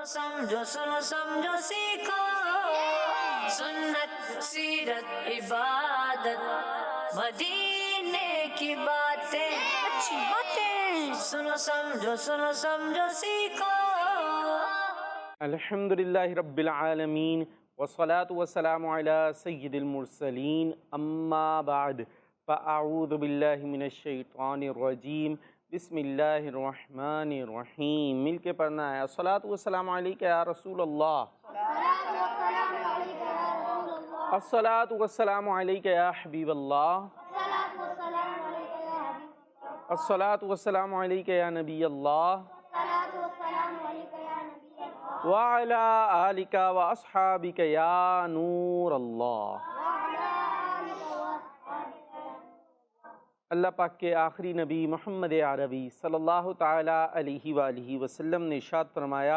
सुनो समझो सीखो सुन्नत सीरत इबादत मदीने की बातें अच्छी बातें सुनो समझो सीखो। अल्हम्दुलिल्लाहि रब्बिल आलमीन वस्सलातु वस्सलामु अला सय्यिदिल मुरसलीन अम्मा बाद फ़अऊज़ु बिल्लाहि मिनश शैतानिर रजीम बिस्मिल्लाहिर रहमानिर रहीम। मिल के पढ़ना है अस्सलातु वस्सलामु अलैका या रसूल अल्लाह, अस्सलातु वस्सलामु अलैका या हबीब अल्लाह, अस्सलातु वस्सलामु अलैका या नबी अल्लाह व अला आलिका व अस्हाबिका या नूर अल्लाह। अल्लाह पाक के आखिरी नबी मोहम्मद अरबी सल्लल्लाहु ताला अलैहि वालिहि वसल्लम ने इरशाद फरमाया,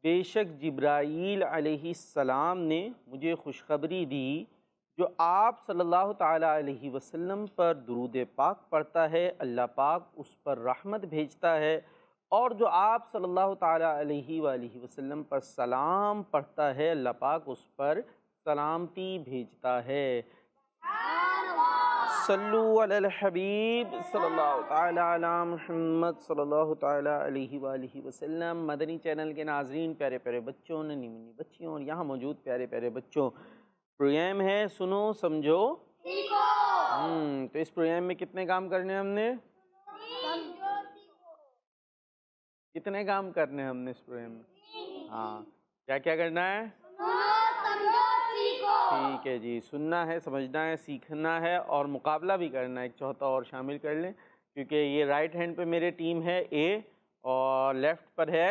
बेशक जिब्राईल अलैहिस्सलाम ने मुझे खुशखबरी दी, जो आप सल्लल्लाहु ताला अलैहि वसल्लम पर दुरूद पाक पढ़ता है अल्लाह पाक उस पर रहमत भेजता है, और जो आप सल्लल्लाहु ताला अलैहि वालिहि वसल्लम पर सलाम पढ़ता है अल्लाह पाक उस पर सलामती भेजता है। सल्लु अलल हबीब सल्लल्लाहु ताला अला मुहम्मद सल्लल्लाहु ताला अलैहि वालिहि वसल्लम। मदनी चैनल के नाजरीन, प्यारे प्यारे बच्चों, नन्ही मुन्नी बच्चियों और यहाँ मौजूद प्यारे प्यारे बच्चों, प्रोग्राम है सुनो समझो सीखो। तो इस प्रोग्राम में कितने काम करने हैं हमने? कितने काम करने हैं हमने इस प्रोग्राम में? हाँ, क्या क्या करना है? ठीक है जी, सुनना है, समझना है, सीखना है और मुकाबला भी करना है। एक चौथा और शामिल कर लें, क्योंकि ये राइट हैंड पे मेरे टीम है ए और लेफ्ट पर है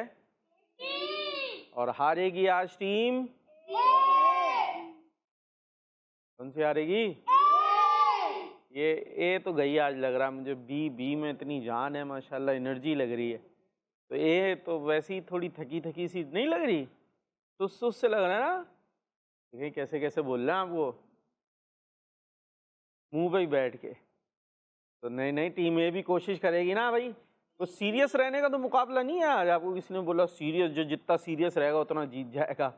और हारेगी आज टीम कौन सी हारेगी? ये ए तो गई आज, लग रहा मुझे बी में इतनी जान है माशाल्लाह, एनर्जी लग रही है। तो ए तो वैसे ही थोड़ी थकी थकी सी नहीं लग रही, सुस्त से लग रहा है ना? देखिए कैसे कैसे बोल रहे हैं आप, वो मुंह पे ही बैठ के। तो नहीं टीम ए भी कोशिश करेगी ना भाई, तो सीरियस रहने का तो मुकाबला नहीं है आज। आपको किसी ने बोला सीरियस, जो जितना सीरियस रहेगा उतना जीत जाएगा,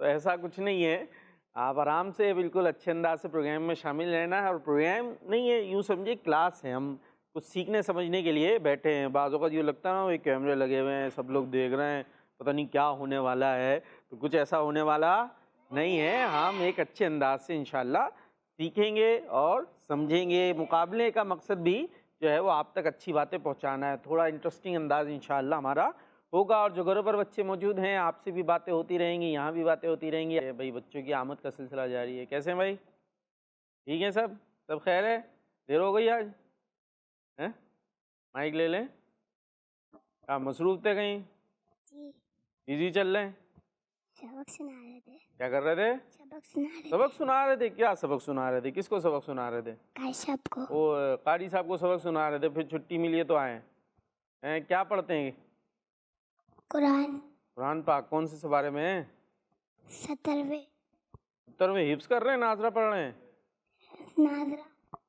तो ऐसा कुछ नहीं है। आप आराम से बिल्कुल अच्छे अंदाज से प्रोग्राम में शामिल रहना है। और प्रोग्राम नहीं है, यूँ समझिए क्लास है, हम कुछ सीखने समझने के लिए बैठे हैं। बाज़ों का यूँ लगता है ना, ये कैमरे लगे हुए हैं, सब लोग देख रहे हैं, पता नहीं क्या होने वाला है, तो कुछ ऐसा होने वाला नहीं है। हम एक अच्छे अंदाज से इंशाल्लाह सीखेंगे और समझेंगे। मुकाबले का मकसद भी जो है वो आप तक अच्छी बातें पहुंचाना है। थोड़ा इंटरेस्टिंग अंदाज इंशाल्लाह हमारा होगा। और जो घरों पर बच्चे मौजूद हैं, आपसे भी बातें होती रहेंगी, यहाँ भी बातें होती रहेंगी। भाई बच्चों की आमद का सिलसिला जारी है। कैसे हैं भाई? ठीक है, सब खैर है? देर हो गई आज हैं? माइक ले लें। आप मसरूफ थे कहीं? बिजी चल रहे हैं? सबक सुना रहे थे। क्या कर रहे थे? सबक सुना रहे थे। क्या सबक सुना रहे थे? किसको सबक सुना रहे थे? कारी साहब को। वो कारी साहब को सबक सुना रहे थे, फिर छुट्टी मिली है तो आए हैं। क्या पढ़ते हैं? कुरान पाक। कौन से बारे में? 70वें। हिफ्स कर रहे हैं? नाजरा पढ़ रहे हैं?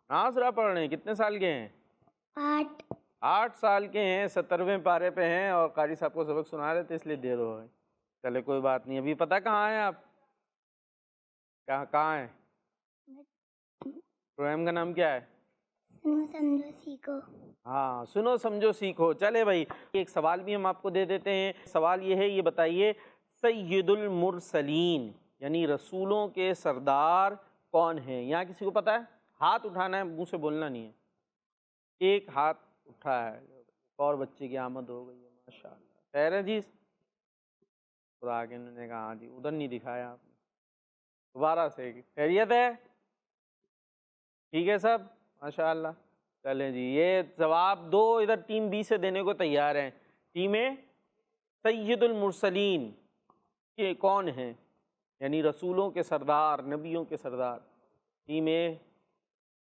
नाजरा पढ़ रहे हैं। कितने साल के हैं? 8 साल के हैं, 70वें पारे पे हैं और कारी साहब को सबक सुना रहे थे, इसलिए देर हो गई। चले कोई बात नहीं। अभी पता कहाँ हैं आप? कहाँ हैं? प्रोग्राम का नाम क्या है? सुनो समझो सीखो। हाँ, सुनो समझो सीखो। चले भाई, एक सवाल भी हम आपको दे देते हैं। सवाल ये है, ये बताइए सय्यदुल मुरसलीन यानी रसूलों के सरदार कौन है? यहाँ किसी को पता है? हाथ उठाना है, मुंह से बोलना नहीं है। एक हाथ उठा है, और बच्चे की आमद हो गई है माशाल्लाह। खैर है जी? तो आगे उन्होंने कहा हाँ जी, उधर नहीं दिखाया आपने, दोबारा से। खैरियत है? ठीक है सब माशाल्लाह। चलें जी, ये जवाब दो इधर टीम बी से देने को तैयार हैं। टीम ए सय्यदुल मुरसलीन के कौन हैं, यानी रसूलों के सरदार, नबियों के सरदार। टीम ए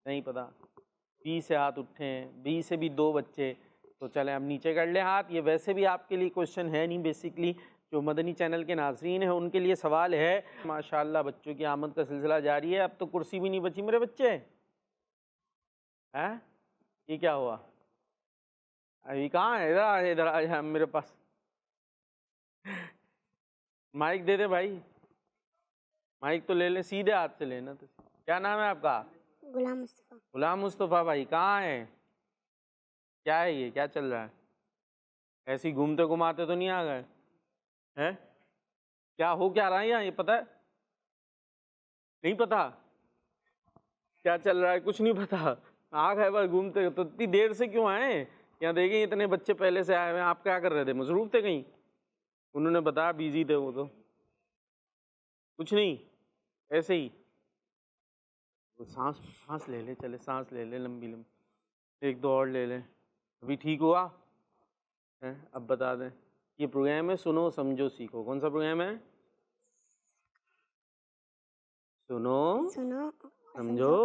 नहीं पता। बी से हाथ उठे हैं, बी से भी 2 बच्चे। तो चलें अब नीचे कर लें हाथ। ये वैसे भी आपके लिए क्वेश्चन है नहीं, बेसिकली जो मदनी चैनल के नाजरीन हैं उनके लिए सवाल है। माशाल्लाह बच्चों की आमद का सिलसिला जारी है। अब तो कुर्सी भी नहीं बची मेरे बच्चे हैं। ये क्या हुआ? अभी कहाँ है? इधर आ जा मेरे पास। माइक दे दे भाई, माइक तो ले ले, सीधे हाथ से लेना। तो क्या नाम है आपका? गुलाम मुस्तफ़ा। गुलाम मुस्तफ़ा भाई, कहाँ है? क्या है ये, क्या चल रहा है? ऐसे ही घूमते घुमाते तो नहीं आ गए हैं? क्या हो क्या रहा है यहाँ, ये पता है? नहीं पता क्या चल रहा है? कुछ नहीं पता, आ गए बस घूमते। तो इतनी देर से क्यों आए यहाँ? देखें इतने बच्चे पहले से आए हुए हैं, आप क्या कर रहे थे? मसरूफ थे कहीं? उन्होंने बताया बिजी थे वो तो। कुछ नहीं, ऐसे ही। वो सांस सांस ले ले, चले सांस ले ले लंबी लंबी, एक दो और ले ले। अभी ठीक हुआ है? अब बता दें, ये प्रोग्राम है सुनो समझो सीखो। कौन सा प्रोग्राम है? सुनो सुनो समझो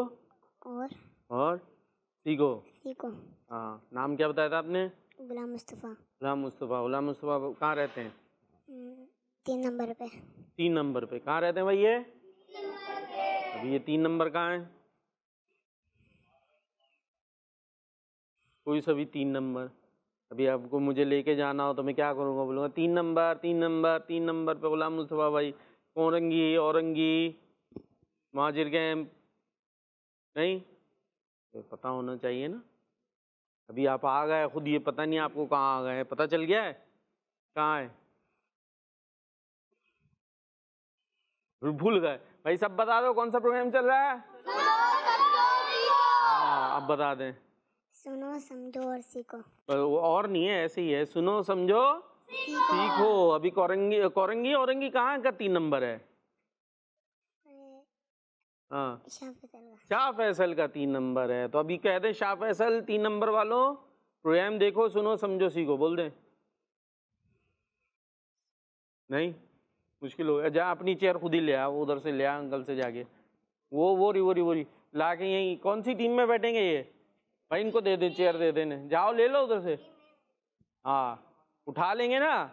और सीखो। सीखो। हाँ, नाम क्या बताया था आपने? गुलाम मुस्तफ़ा। गुलाम मुस्तफ़ा। गुलाम मुस्तफ़ा कहाँ रहते हैं? 3 नंबर पे। 3 नंबर पे। कहाँ रहते हैं भाई ये? अभी ये 3 नंबर कहाँ है? कोई सभी 3 नंबर। अभी आपको मुझे लेके जाना हो तो मैं क्या करूँगा? बोलूँगा 3 नंबर 3 नंबर 3 नंबर पे गुलाम मुस्तफ़ा भाई। Orangi Orangi Muhajir camp. नहीं, तो पता होना चाहिए ना। अभी आप आ गए खुद, ये पता नहीं आपको कहाँ आ गए। पता चल गया है कहाँ है? भूल गए भाई। सब बता दो कौन सा प्रोग्राम चल रहा है? हाँ, अब बता दें। सुनो समझो और सीखो। वो और नहीं है, ऐसे ही है, सुनो समझो सीखो। अभी औरंगी औरंगी औरंगी कहाँ का 3 नंबर है? हाँ, शाह फैसल का 3 नंबर है। तो अभी कह दे शाह फैसल 3 नंबर वालों, प्रोग्राम देखो सुनो समझो सीखो। बोल दे। नहीं, मुश्किल हो गया। जा अपनी चेयर खुद ही ले आ, उधर से ले आ अंकल से जाके। वो रही ला के। यहीं कौन सी टीम में बैठेंगे ये भाई? इनको दे दे, चेयर दे देने। जाओ ले लो उधर से। हाँ, उठा लेंगे ना,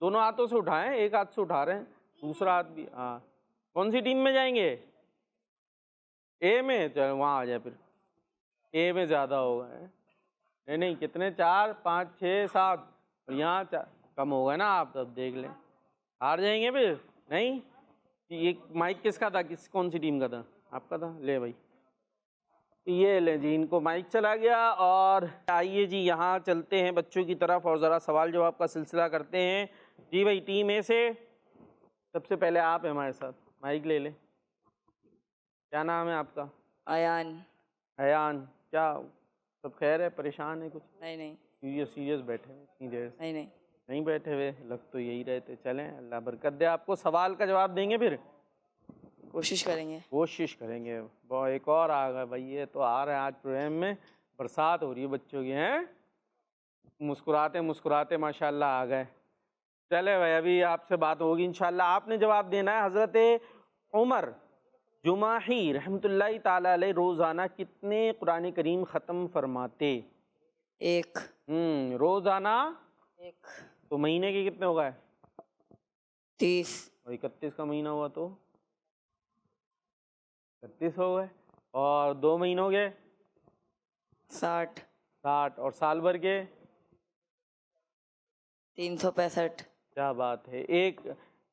दोनों हाथों से उठाएं, एक हाथ से उठा रहे हैं, दूसरा हाथ भी। हाँ, कौन सी टीम में जाएंगे? ए में? चल वहाँ आ जाए फिर। ए में ज़्यादा होगा। नहीं, कितने? 4 5 6 7 और यहाँ 4 कम हो गए ना। आप तब देख लें, हार जाएंगे फिर। नहीं, ये माइक किसका था? कौन सी टीम का था? आपका था। ले भाई, ये ले जी, इनको माइक चला गया। और आइए जी, यहाँ चलते हैं बच्चों की तरफ और ज़रा सवाल जवाब का सिलसिला करते हैं। जी भाई, टीम ए से सबसे पहले आप हैं हमारे साथ। माइक ले लें। क्या नाम है आपका? अयान। अयान। क्या सब खैर है? परेशान है कुछ? नहीं सीरियस बैठे हुए इतनी देर से? नहीं बैठे हुए, लग तो यही रहते। चलें, अल्लाह बरकत दे आपको। सवाल का जवाब देंगे फिर? कोशिश करेंगे। वो एक और आ गए भाई, ये तो आ रहे हैं आज प्रोग्राम में। बरसात हो रही है बच्चों की, हैं मुस्कुराते मुस्कुराते माशाल्लाह आ गए। चले भाई, अभी आपसे बात होगी इंशाल्लाह। आपने जवाब देना है। हज़रत उमर जुमाही रहमतुल्लाहि ताला अलैह रोज़ाना कितने कुरान करीम ख़त्म फरमाते? 1। रोज़ाना 1। तो महीने के कितने हो गए? 30। और 31 का महीना हुआ तो 31 हो गए। और 2 महीनों के 60। और साल भर के 365। क्या बात है। एक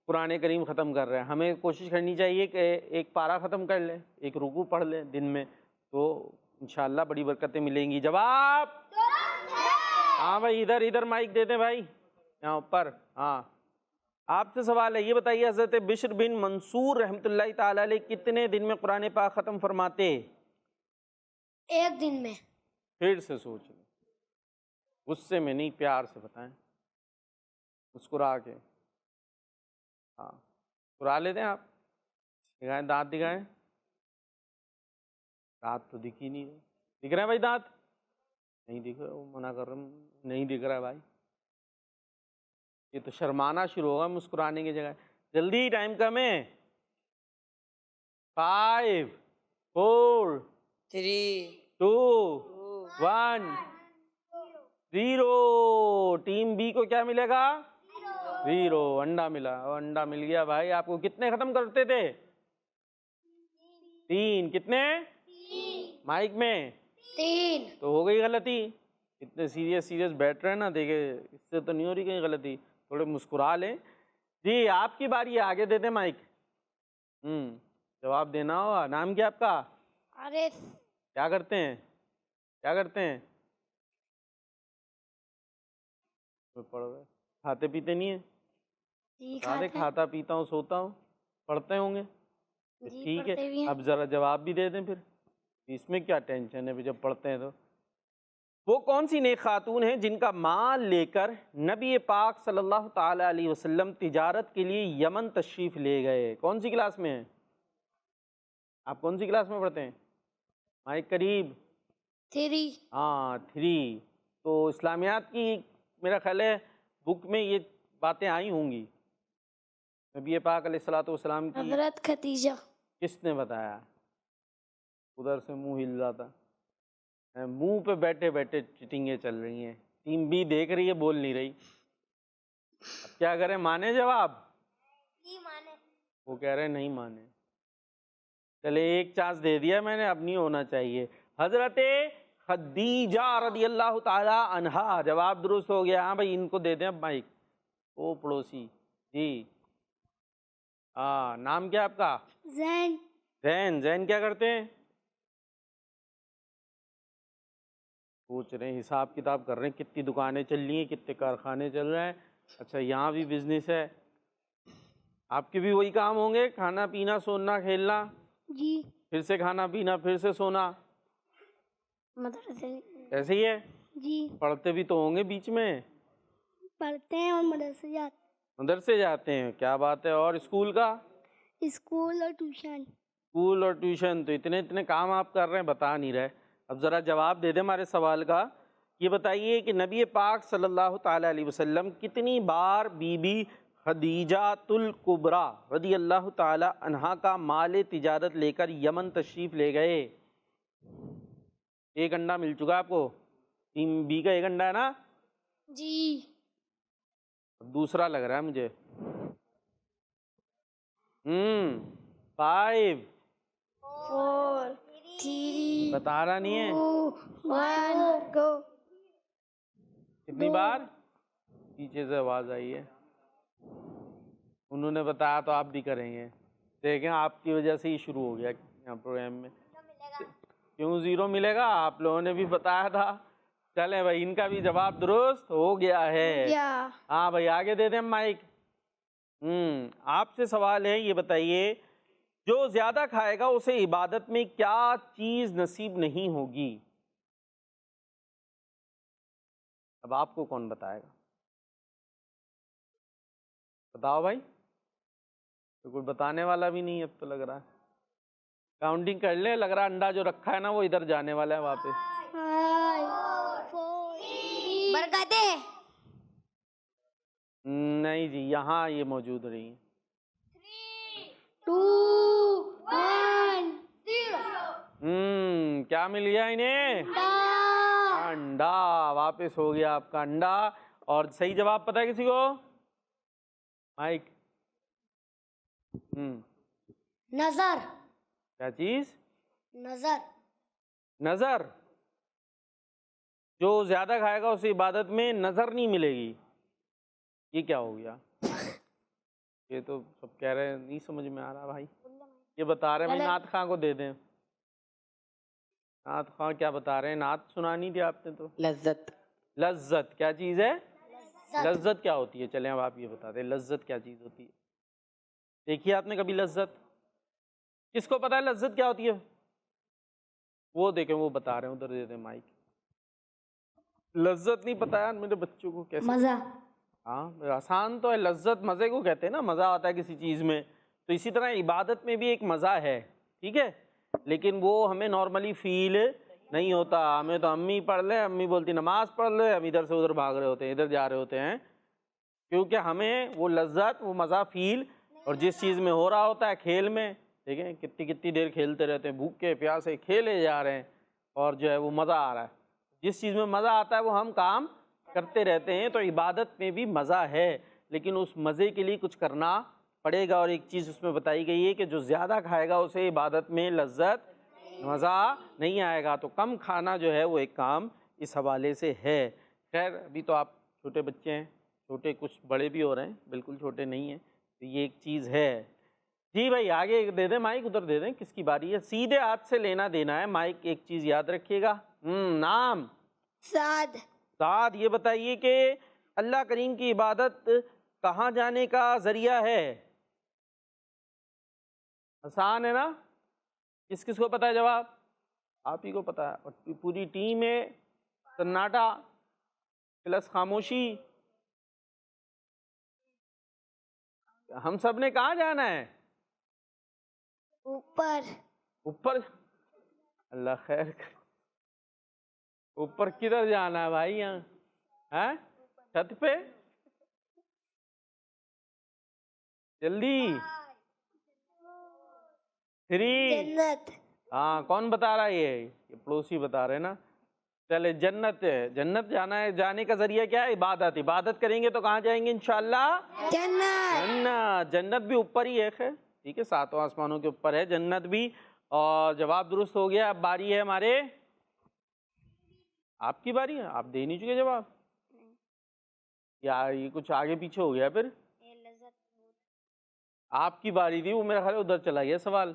कुरान करीम ख़त्म कर रहे हैं। हमें कोशिश करनी चाहिए कि एक पारा ख़त्म कर लें, एक रुकू पढ़ लें दिन में, तो इंशाल्लाह बड़ी बरकतें मिलेंगी। जवाब? हाँ भाई, इधर माइक देते भाई, यहाँ ऊपर। हाँ, आपसे सवाल है, ये बताइए हज़रत बिश्र बिन मंसूर रहमतुल्लाहि ताला अलैह कितने दिन में कुरान पाक ख़त्म फरमाते? 1 दिन में। फिर से सोच लें, गुस्से में नहीं, प्यार से बताएं, मुस्कुरा के। हाँ, मुस्कुरा लेते हैं आप। दिखाएं, दांत दिखाएं। दांत तो दिख ही नहीं रहे। दिख रहे हैं भाई दांत? नहीं दिख रहा, वो मना कर रहा हूँ, नहीं दिख रहा है भाई। ये तो शर्माना शुरू होगा मुस्कुराने की जगह। जल्दी, टाइम कम है। 5 4 3 2 1 0। टीम बी को क्या मिलेगा? 0। अंडा मिला। अंडा मिल गया भाई आपको। कितने खत्म करते थे? 3। कितने? 3 माइक में 3। तो हो गई गलती। इतने सीरियस बैठ रहे हैं ना, देखे इससे तो नहीं हो रही कहीं गलती। थोड़े मुस्कुरा लें। जी आपकी बारी है, आगे दे दे माइक। जवाब देना होगा। नाम क्या आपका? आरिफ। क्या करते हैं? क्या करते हैं? तो पढ़ रहे। खाते पीते नहीं है? जी बता दे, खाता पीता हूँ, सोता हूँ। पढ़ते होंगे? जी, ठीक पढ़ते भी है, हैं। अब ज़रा जवाब भी दे दें फिर, इसमें क्या टेंशन है जब पढ़ते हैं तो। वो कौन सी नेक खातून है जिनका माल लेकर नबी पाक सल्लल्लाहु ताला अलैहि वसल्लम तिजारत के लिए यमन तशरीफ़ ले गए? कौन सी क्लास में है आप? कौन सी क्लास में पढ़ते हैं? माइक करीब। 3। हाँ 3। तो इस्लामियात की मेरा ख्याल है बुक में ये बातें आई होंगी। नबी पाक अलैहिस्सलातु वस्सलाम की हजरत खदीजा। किसने बताया? उधर से मुंह हिल रहा था, मुंह पे बैठे बैठे चिटिंगें चल रही हैं। टीम बी देख रही है, बोल नहीं रही। अब क्या करें, माने जवाब? माने। वो कह रहे हैं नहीं माने। चले एक चांस दे दिया मैंने, अब नहीं होना चाहिए। हजरत खदीजा रदी अल्लाह ताला अन्हा, जवाब दुरुस्त हो गया। हाँ भाई इनको दे दें अब माइक। ओ पड़ोसी जी, हाँ नाम क्या आपका? जैन। जैन। जैन क्या करते हैं? सोच रहे हैं, हिसाब किताब कर रहे हैं, कितनी दुकानें चल रही हैं, कितने कारखाने चल रहे हैं। अच्छा यहाँ भी बिजनेस है। आपके भी वही काम होंगे, खाना पीना सोना खेलना, जी। फिर से खाना पीना फिर से सोना, मदरसे। ऐसे ही है। जी। पढ़ते भी तो होंगे बीच में? पढ़ते हैं और मदरसे जाते। मदरसे जाते हैं, क्या बात है। और स्कूल का? स्कूल और ट्यूशन। स्कूल और ट्यूशन, तो इतने इतने काम आप कर रहे हैं, बता नहीं रहे। अब ज़रा जवाब दे दे हमारे सवाल का। ये बताइए कि नबी पाक सल्लल्लाहु ताला अलैहि वसल्लम कितनी बार बीबी खदीजातुल कुबरा रदी अल्लाह ताला अन्हा का माल तिजारत लेकर यमन तशरीफ़ ले गए? एक अंडा मिल चुका आपको। टीम बी का एक अंडा है ना? जी। दूसरा लग रहा है मुझे। 5 4 3 बता रहा नहीं है। 2 1 गो। कितनी बार? पीछे से आवाज़ आई है। उन्होंने बताया तो आप भी करेंगे। देखें आपकी वजह से ही शुरू हो गया यहाँ प्रोग्राम में। क्यों ज़ीरो मिलेगा? आप लोगों ने भी बताया था। चले भाई, इनका भी जवाब दुरुस्त हो गया है। हाँ भाई आगे दे दें माइक। आपसे सवाल है, ये बताइए जो ज़्यादा खाएगा उसे इबादत में क्या चीज़ नसीब नहीं होगी? अब आपको कौन बताएगा? बताओ भाई। तो कोई बताने वाला भी नहीं अब तो लग रहा है। काउंटिंग कर ले, लग रहा है अंडा जो रखा है ना वो इधर जाने वाला है वापस। 5 4 3 बरकते। नहीं जी, यहाँ ये मौजूद रही है। 2 1 0। क्या मिल गया इन्हें? अंडा। वापस हो गया आपका अंडा। और सही जवाब पता है किसी को? माइक। नजर। क्या चीज? नजर। नजर। जो ज्यादा खाएगा उसे इबादत में नजर नहीं मिलेगी। ये क्या हो गया? ये तो सब कह रहे हैं, नहीं समझ में आ रहा भाई। ये बता रहे हैं भाई, नात खां को दे दें। नात खां क्या बता रहे हैं? नात सुनानी थी आपने तो। लज्जत। लज्जत क्या चीज़ है? लज्जत क्या होती है? चलें अब आप ये बता दें, लज्जत क्या चीज़ होती है? देखिए आपने कभी लज्जत? किसको पता है लज्जत क्या होती है? वो देखें, वो बता रहे हैं, उधर दे दें माइक। लज्जत नहीं पता है मेरे बच्चों को? कैसे? मजा। हाँ आसान तो है। लज्जत मज़े को कहते हैं ना, मज़ा आता है किसी चीज़ में। तो इसी तरह इबादत में भी एक मज़ा है, ठीक है, लेकिन वो हमें नॉर्मली फील नहीं होता। हमें तो अम्मी पढ़ ले, अम्मी बोलती नमाज पढ़ ले, हम इधर से उधर भाग रहे होते हैं, इधर जा रहे होते हैं, क्योंकि हमें वो लज्जत, वो मज़ा फील, और जिस चीज़ में हो रहा होता है, खेल में, देखें कितनी कितनी देर खेलते रहते हैं, भूखे प्यासे खेले जा रहे हैं, और जो है वो मज़ा आ रहा है। जिस चीज़ में मज़ा आता है वो हम काम करते रहते हैं। तो इबादत में भी मज़ा है, लेकिन उस मज़े के लिए कुछ करना पड़ेगा। और एक चीज़ उसमें बताई गई है कि जो ज़्यादा खाएगा उसे इबादत में लज्जत, मज़ा नहीं आएगा। तो कम खाना जो है वो एक काम इस हवाले से है। खैर अभी तो आप छोटे बच्चे हैं, छोटे कुछ बड़े भी हो रहे हैं, बिल्कुल छोटे नहीं हैं, तो ये एक चीज़ है। जी भाई आगे दे दें माइक, उधर दे दें, किसकी बारी है? सीधे हाथ से लेना देना है माइक। एक चीज़ याद रखिएगा। नाम साद। साद। ये बताइए कि अल्लाह करीम की इबादत कहाँ जाने का ज़रिया है? आसान है ना? किस किस को पता है जवाब? आप ही को पता है। और पूरी टीम है, सन्नाटा प्लस खामोशी। हम सब ने कहाँ जाना है? ऊपर। ऊपर। अल्लाह खैर करे। ऊपर किधर जाना है भाई? यहाँ है छत पे? जल्दी। 3। जन्नत। हाँ कौन बता रहा है? ये पड़ोसी बता रहे हैं ना। चले जन्नत है। जन्नत जाना है, जाने का जरिया क्या है? इबादत। इबादत करेंगे तो कहाँ जाएंगे इंशाल्लाह? जन्नत। जन्नत। जन्नत भी ऊपर ही है खैर, ठीक है, 7 आसमानों के ऊपर है जन्नत भी। और जवाब दुरुस्त हो गया। अब बारी है हमारे, आपकी बारी है। आप दे नहीं चुके जवाब या ये कुछ आगे पीछे हो गया? फिर आपकी बारी थी, वो मेरा ख्याल है उधर चला गया सवाल।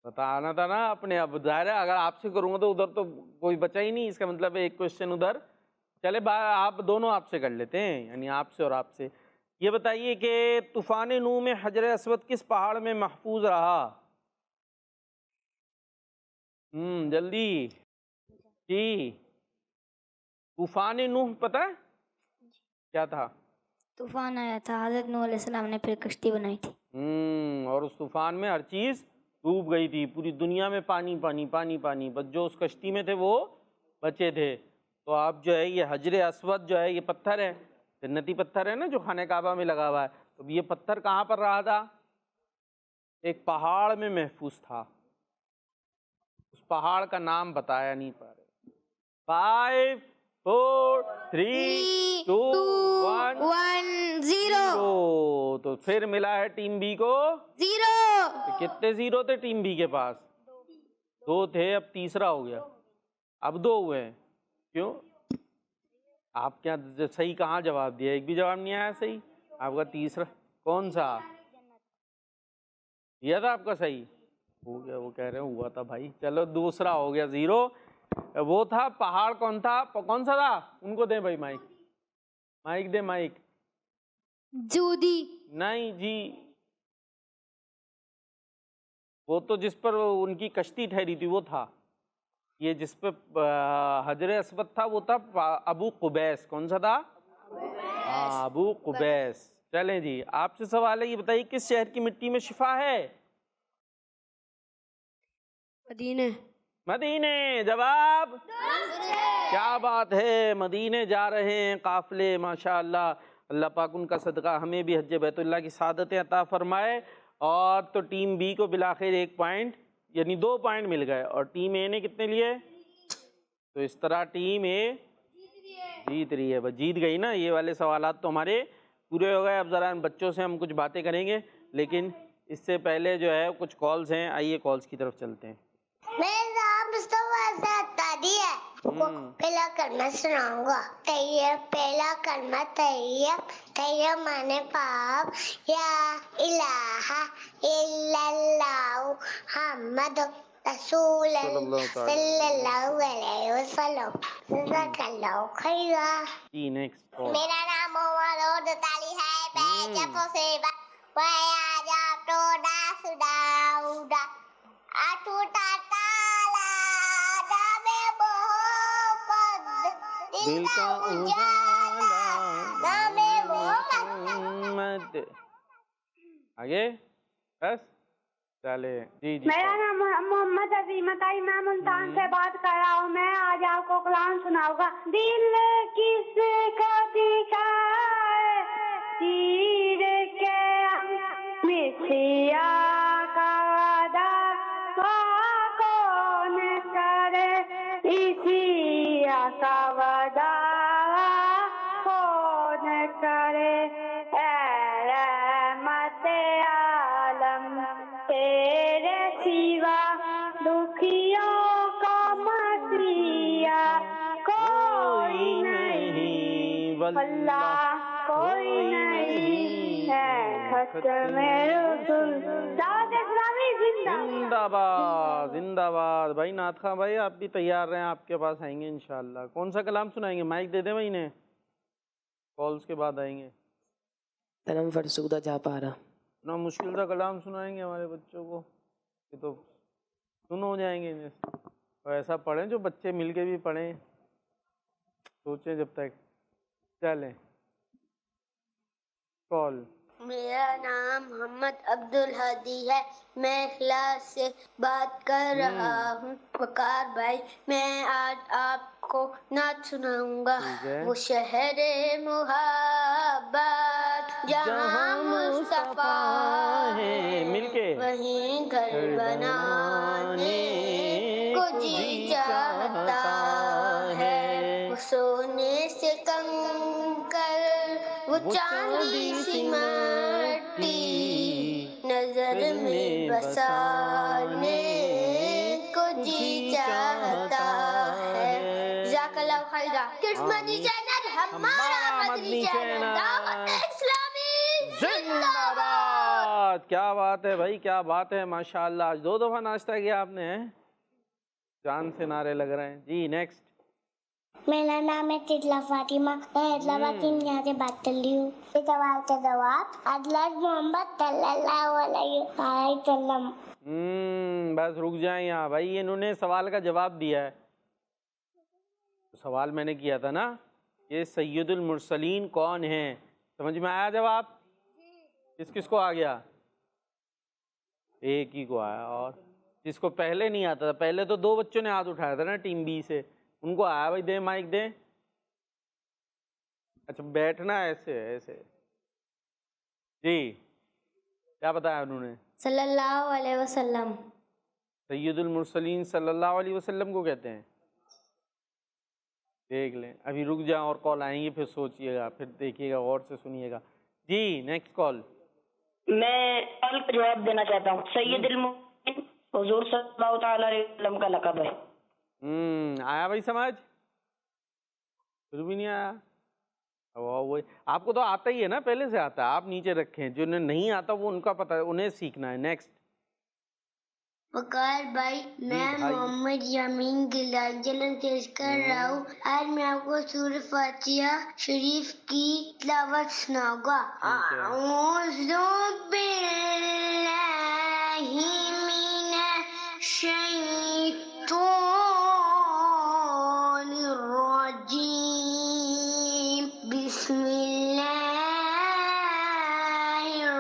बताना था ना अपने। अब जाहिर है अगर आपसे करूँगा तो उधर तो कोई बचा ही नहीं, इसका मतलब है एक क्वेश्चन उधर। चले आप दोनों आपसे कर लेते हैं, यानी आपसे और आपसे। ये बताइए कि तूफान नूह में हजर अस्वद किस पहाड़ में महफूज रहा? जल्दी जी। तूफान नूह पता है क्या था? तूफान आया था, हज़रत नूह अलैहिस्सलाम ने फिर कश्ती बनाई थी। और उस तूफान में हर चीज़ डूब गई थी, पूरी दुनिया में पानी पानी पानी पानी, बस जो उस कश्ती में थे वो बचे थे। तो आप जो है ये हजर अस्वद जो है ये पत्थर है, जन्नती पत्थर है ना जो खाने काबा में लगा हुआ है। तो ये पत्थर कहाँ पर रहा था? एक पहाड़ में महफूज था। उस पहाड़ का नाम बताया नहीं पा रहे। 5 4 3 2 1 0। तो फिर मिला है टीम बी को 0। तो कितने 0 थे टीम बी के पास? 2 थे, अब तीसरा हो गया। अब 2 हुए हैं। क्यों? आप क्या सही कहाँ जवाब दिया? एक भी जवाब नहीं आया सही आपका। तीसरा कौन सा दिया था आपका? सही हो गया, वो कह रहे हैं हुआ था भाई। चलो दूसरा हो गया 0। वो था पहाड़, कौन था? कौन सा था? उनको दे भाई माइक, माइक दे माइक। जूदी। नहीं जी, वो तो जिस पर उनकी कश्ती ठहरी थी वो था। ये जिस पे हजर अस्वद था वो था अबू कुबैस। कौन सा था? हाँ अबू कुबैस। चलें जी, आपसे सवाल है, ये बताइए किस शहर की मिट्टी में शिफा है? मदीने। मदीने। जवाब क्या बात है, मदीने जा रहे हैं काफिले माशाअल्लाह। अल्लाह पाक उनका सदका हमें भी हज बैतुल्लाह की सादतें अता फरमाए। और तो टीम बी को बिलाखिर 1 पॉइंट यानी 2 पॉइंट मिल गए, और टीम ए ने कितने लिए? तो इस तरह टीम ए जीत रही है। बस जीत गई ना। ये वाले सवालात तो हमारे पूरे हो गए। अब ज़रा इन बच्चों से हम कुछ बातें करेंगे, लेकिन इससे पहले जो है कुछ कॉल्स हैं। आइए कॉल्स की तरफ चलते हैं। मेरा नाम मुस्तफा दादी है। पहला कलमा सुनाऊंगा। तैयब। पहला कलमा तैयब। तैयब माने पाप। या इलाहा इल्लल्लाहु मुहम्मद रसूलुल्लाह सल्लल्लाहु अलैहि वसल्लम। जज़ाकल्लाहु खैरा। जी नेक्स्ट कॉल। मेरा नाम मोहम्मद ताली है। मैं जफो से वाया जा तो ना सुदाउदा आठुटा ताला जामे मोहब्बत दिल का उजाला नामे मोहम्मद। आगे बस चले। जी जी। मेरा नाम मोहम्मद अजीमत आई, मैं मुल्तान से बात कर रहा हूँ। मैं आज आपको कलाम सुनाऊंगा। दिल किसको दिखाए तीर के मिसिया का वादा कौन करे, इसिया का वादा कौन करे। रहमत आलम तेरे सिवा दुखियों का मसीहा कोई नहीं, अल्लाह कोई नहीं। में रसूल। दावत इस्लामी जिंदाबाद। जिंदाबाद जिंदाबाद। भाई नाथ खां भाई आप भी तैयार रहें, आपके पास आएंगे इंशाल्लाह। कौन सा कलाम सुनाएंगे? माइक दे दें भाई इन्हें, कॉल्स के बाद आएंगे। तनम फरसूदा जा पारा। ना मुश्किल सा कलाम सुनाएंगे हमारे बच्चों को, ये तो सुन हो जाएंगे इन्हें। तो ऐसा पढ़ें जो बच्चे मिलके भी पढ़ें, सोचें जब तक। चलें कॉल। मेरा नाम मोहम्मद अब्दुल हादी है, मैं क्लास से बात कर रहा हूँ। वकार भाई, मैं आज आपको नात सुनाऊंगा। ठीक है। वो शहरे मुहब्बत जहाँ मुस्तफा है, मिलके वहीं घर बनाने को जी चाहता है। वो सोने से कंकर, वो चांदी सी मट्टी नजर में बसाने को जी चाहता है। ज़ाकल्लाह खैरा। किड्स मदनी चैनल हमारा मदनी चैनल, दावत इस्लामी जिंदाबाद। क्या बात है भाई, क्या बात है, माशाल्लाह। आज 2 दफ़ा नाश्ता किया आपने, हैं? जान से नारे लग रहे हैं जी। नेक्स्ट। मेरा नाम है तितला फातिमा, मैं हैदराबाद की यहाँ से बात कर रही हूँ। सवाल का जवाब हज़रत मोहम्मद सल्लल्लाहु अलैहि वसल्लम। बस रुक जाएं यहाँ भाई, इन्होंने सवाल का जवाब दिया है। तो सवाल मैंने किया था ना, ये सैयदुल मुरसलीन कौन हैं? समझ में आया जवाब? किस किस को आ गया? एक ही को आया। और जिसको पहले नहीं आता था, पहले तो 2 बच्चों ने हाथ उठाया था ना टीम बी से, उनको आया भाई। दे माइक दे। अच्छा बैठना ऐसे ऐसे जी। क्या बताया उन्होंने? सल्लल्लाहु अलैहि वसल्लम। सैयदुल मुरसलीन सल्लल्लाहु अलैहि वसल्लम को कहते हैं। देख लें, अभी रुक जाओ और कॉल आएंगी, फिर सोचिएगा, फिर देखिएगा, गौर से सुनिएगा जी। Next call. मैं कॉल का जवाब देना चाहता हूँ। सैयदुल मोमिनीन हुजूर सल्लल्लाहु तआला अलैहि वसल्लम का लक़ब है। आया भाई समझ? फिर भी नहीं आया? वो आपको तो आता ही है ना, पहले से आता है। आप नीचे रखें, जो नहीं आता वो उनका पता है, उन्हें सीखना है। नेक्स्ट। वकार भाई, मैं मोहम्मद यामीन गिलान पेश कर रहा हूँ। आज मैं आपको सूरह फातिहा शरीफ की तिलावत सुनाऊंगा। औज़ु बिल्लाहि मिनश शैतानिर रजीम। बिस्मिल्लाहिर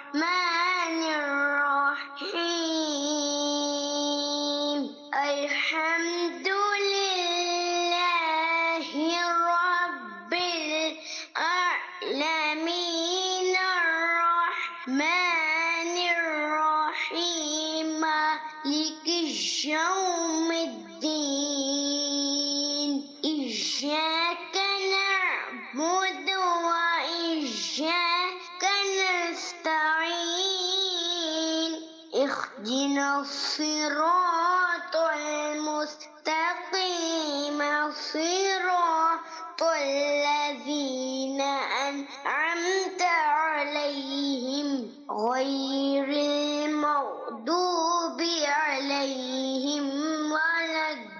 रहमानिर रहीम। अल्हम्दुलिल्लाहि रब्बिल आलमीन अर्रहमानिर रहीम मालिकिश यौमिद्दीन। इय्याका नअबुदु व इय्याका नस्तईन। इहदिनस सिरातल मुस्तकीम सिरातल लज़ीना अनअमता अलैहिम गैरिल मग़दूबि अलैहिम वलद्दॉल्लीन।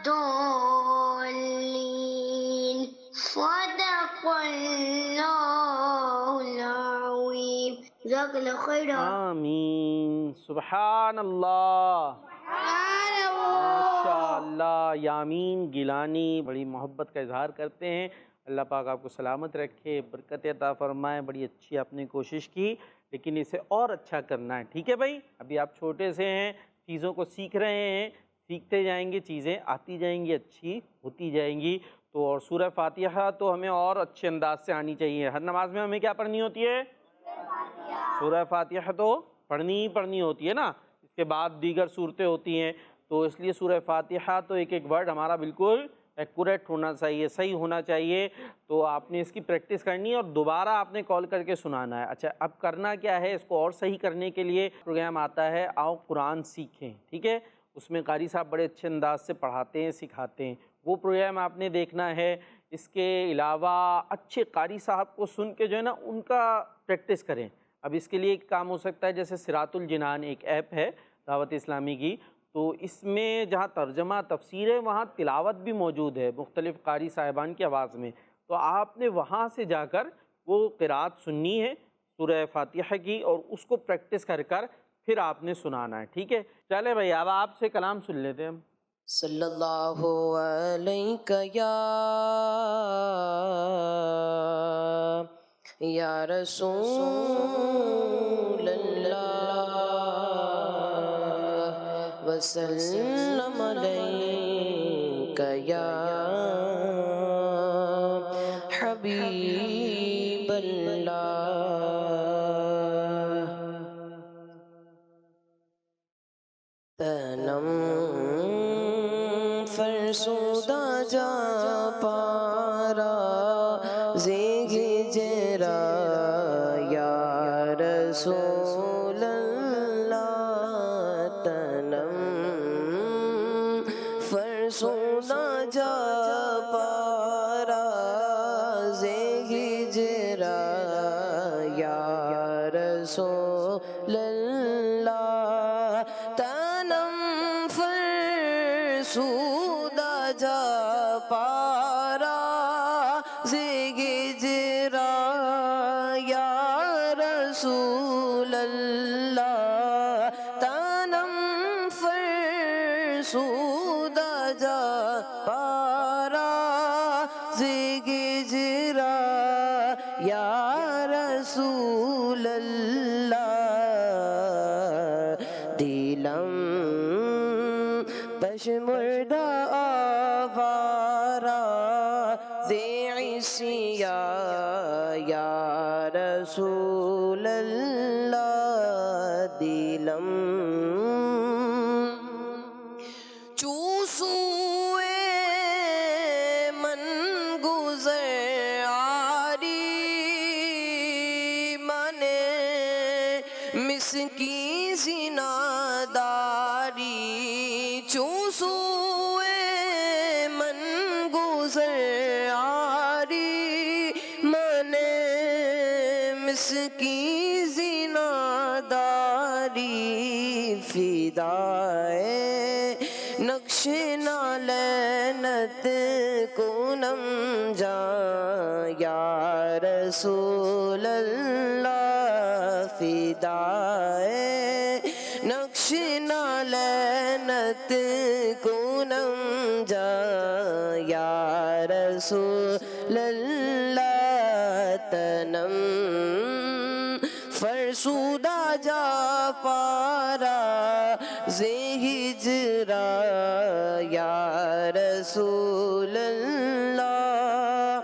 सदक़ल्लाहुल अज़ीम। जज़ाकल्लाहु खैरा। आमीन। सुभान अल्लाह, माशाअल्लाह। यामीन गिलानी बड़ी मोहब्बत का इजहार करते हैं। अल्लाह पाक आपको सलामत रखे, बरकत अता फरमाए। बड़ी अच्छी आपने कोशिश की, लेकिन इसे और अच्छा करना है। ठीक है भाई, अभी आप छोटे से हैं, चीज़ों को सीख रहे हैं, सीखते जाएंगे, चीज़ें आती जाएंगी, अच्छी होती जाएंगी। तो और सूरह फातिहा तो हमें और अच्छे अंदाज से आनी चाहिए। हर नमाज में हमें क्या पढ़नी होती है? सूरह फातिहा तो पढ़नी ही पढ़नी होती है ना। इसके बाद दीगर सूरतें होती हैं, तो इसलिए सूरह फातिहा तो एक एक वर्ड हमारा बिल्कुल एक्यूरेट होना चाहिए, सही होना चाहिए। तो आपने इसकी प्रैक्टिस करनी है और दोबारा आपने कॉल करके सुनाना है। अच्छा, अब करना क्या है, इसको और सही करने के लिए प्रोग्राम आता है आओ कुरान सीखें। ठीक है, उसमें कारी साहब बड़े अच्छे अंदाज से पढ़ाते हैं, सिखाते हैं। वो प्रोग्राम आपने देखना है। इसके अलावा अच्छे कारी साहब को सुन के जो है ना, उनका प्रैक्टिस करें। अब इसके लिए एक काम हो सकता है, जैसे सिरातुल जिनान एक ऐप है दावत इस्लामी की, तो इसमें जहाँ तर्जमा तफसीर है वहाँ तिलावत भी मौजूद है मुख्तलिफ़ कारी साहिबान की आवाज़ में। तो आपने वहाँ से जाकर वो क़िराअत सुननी है सूरह फातिहा की और उसको प्रैक्टिस कर कर फिर आपने सुनाना है। ठीक है, चले भाई अब आपसे कलाम सुन लेते हैं हम। सल्लल्लाहु अलैहि या रसूल अल्लाह वसल्लम अलैका या हबीब अल्लाह। तनम फरसुदा जा पारा ज़ेगे जरा या रसूल अल्लाह। तनम फरसुदा जा पारा ज़ेगे जरा या रसूल अल्लाह। तनम फरसुदा जा पारा ज़ेगे जरा या रसूल अल्लाह। तनम फरसुदा जा पारा ज़ेगे जरा या रसूल अल्लाह। दिलम पशमुर्दा आवारा ज़ेइसिया या रसूल अल्लाह। दिलम चूसुए मन गुज़र आरी मने मिसकी ज़िनादारी। चूसुए मन गुज़र आरी मने मिसकी ज़िनादारी। फ़िदाए नक्श नालैनत कुनम जा या रसूल अल्लाह। फ़िदाए नक्श नालैनत कुनम जा या रसूल अल्लाह। तनम फरसुदा जा पारा ज़े हिजरा या रसूल अल्लाह।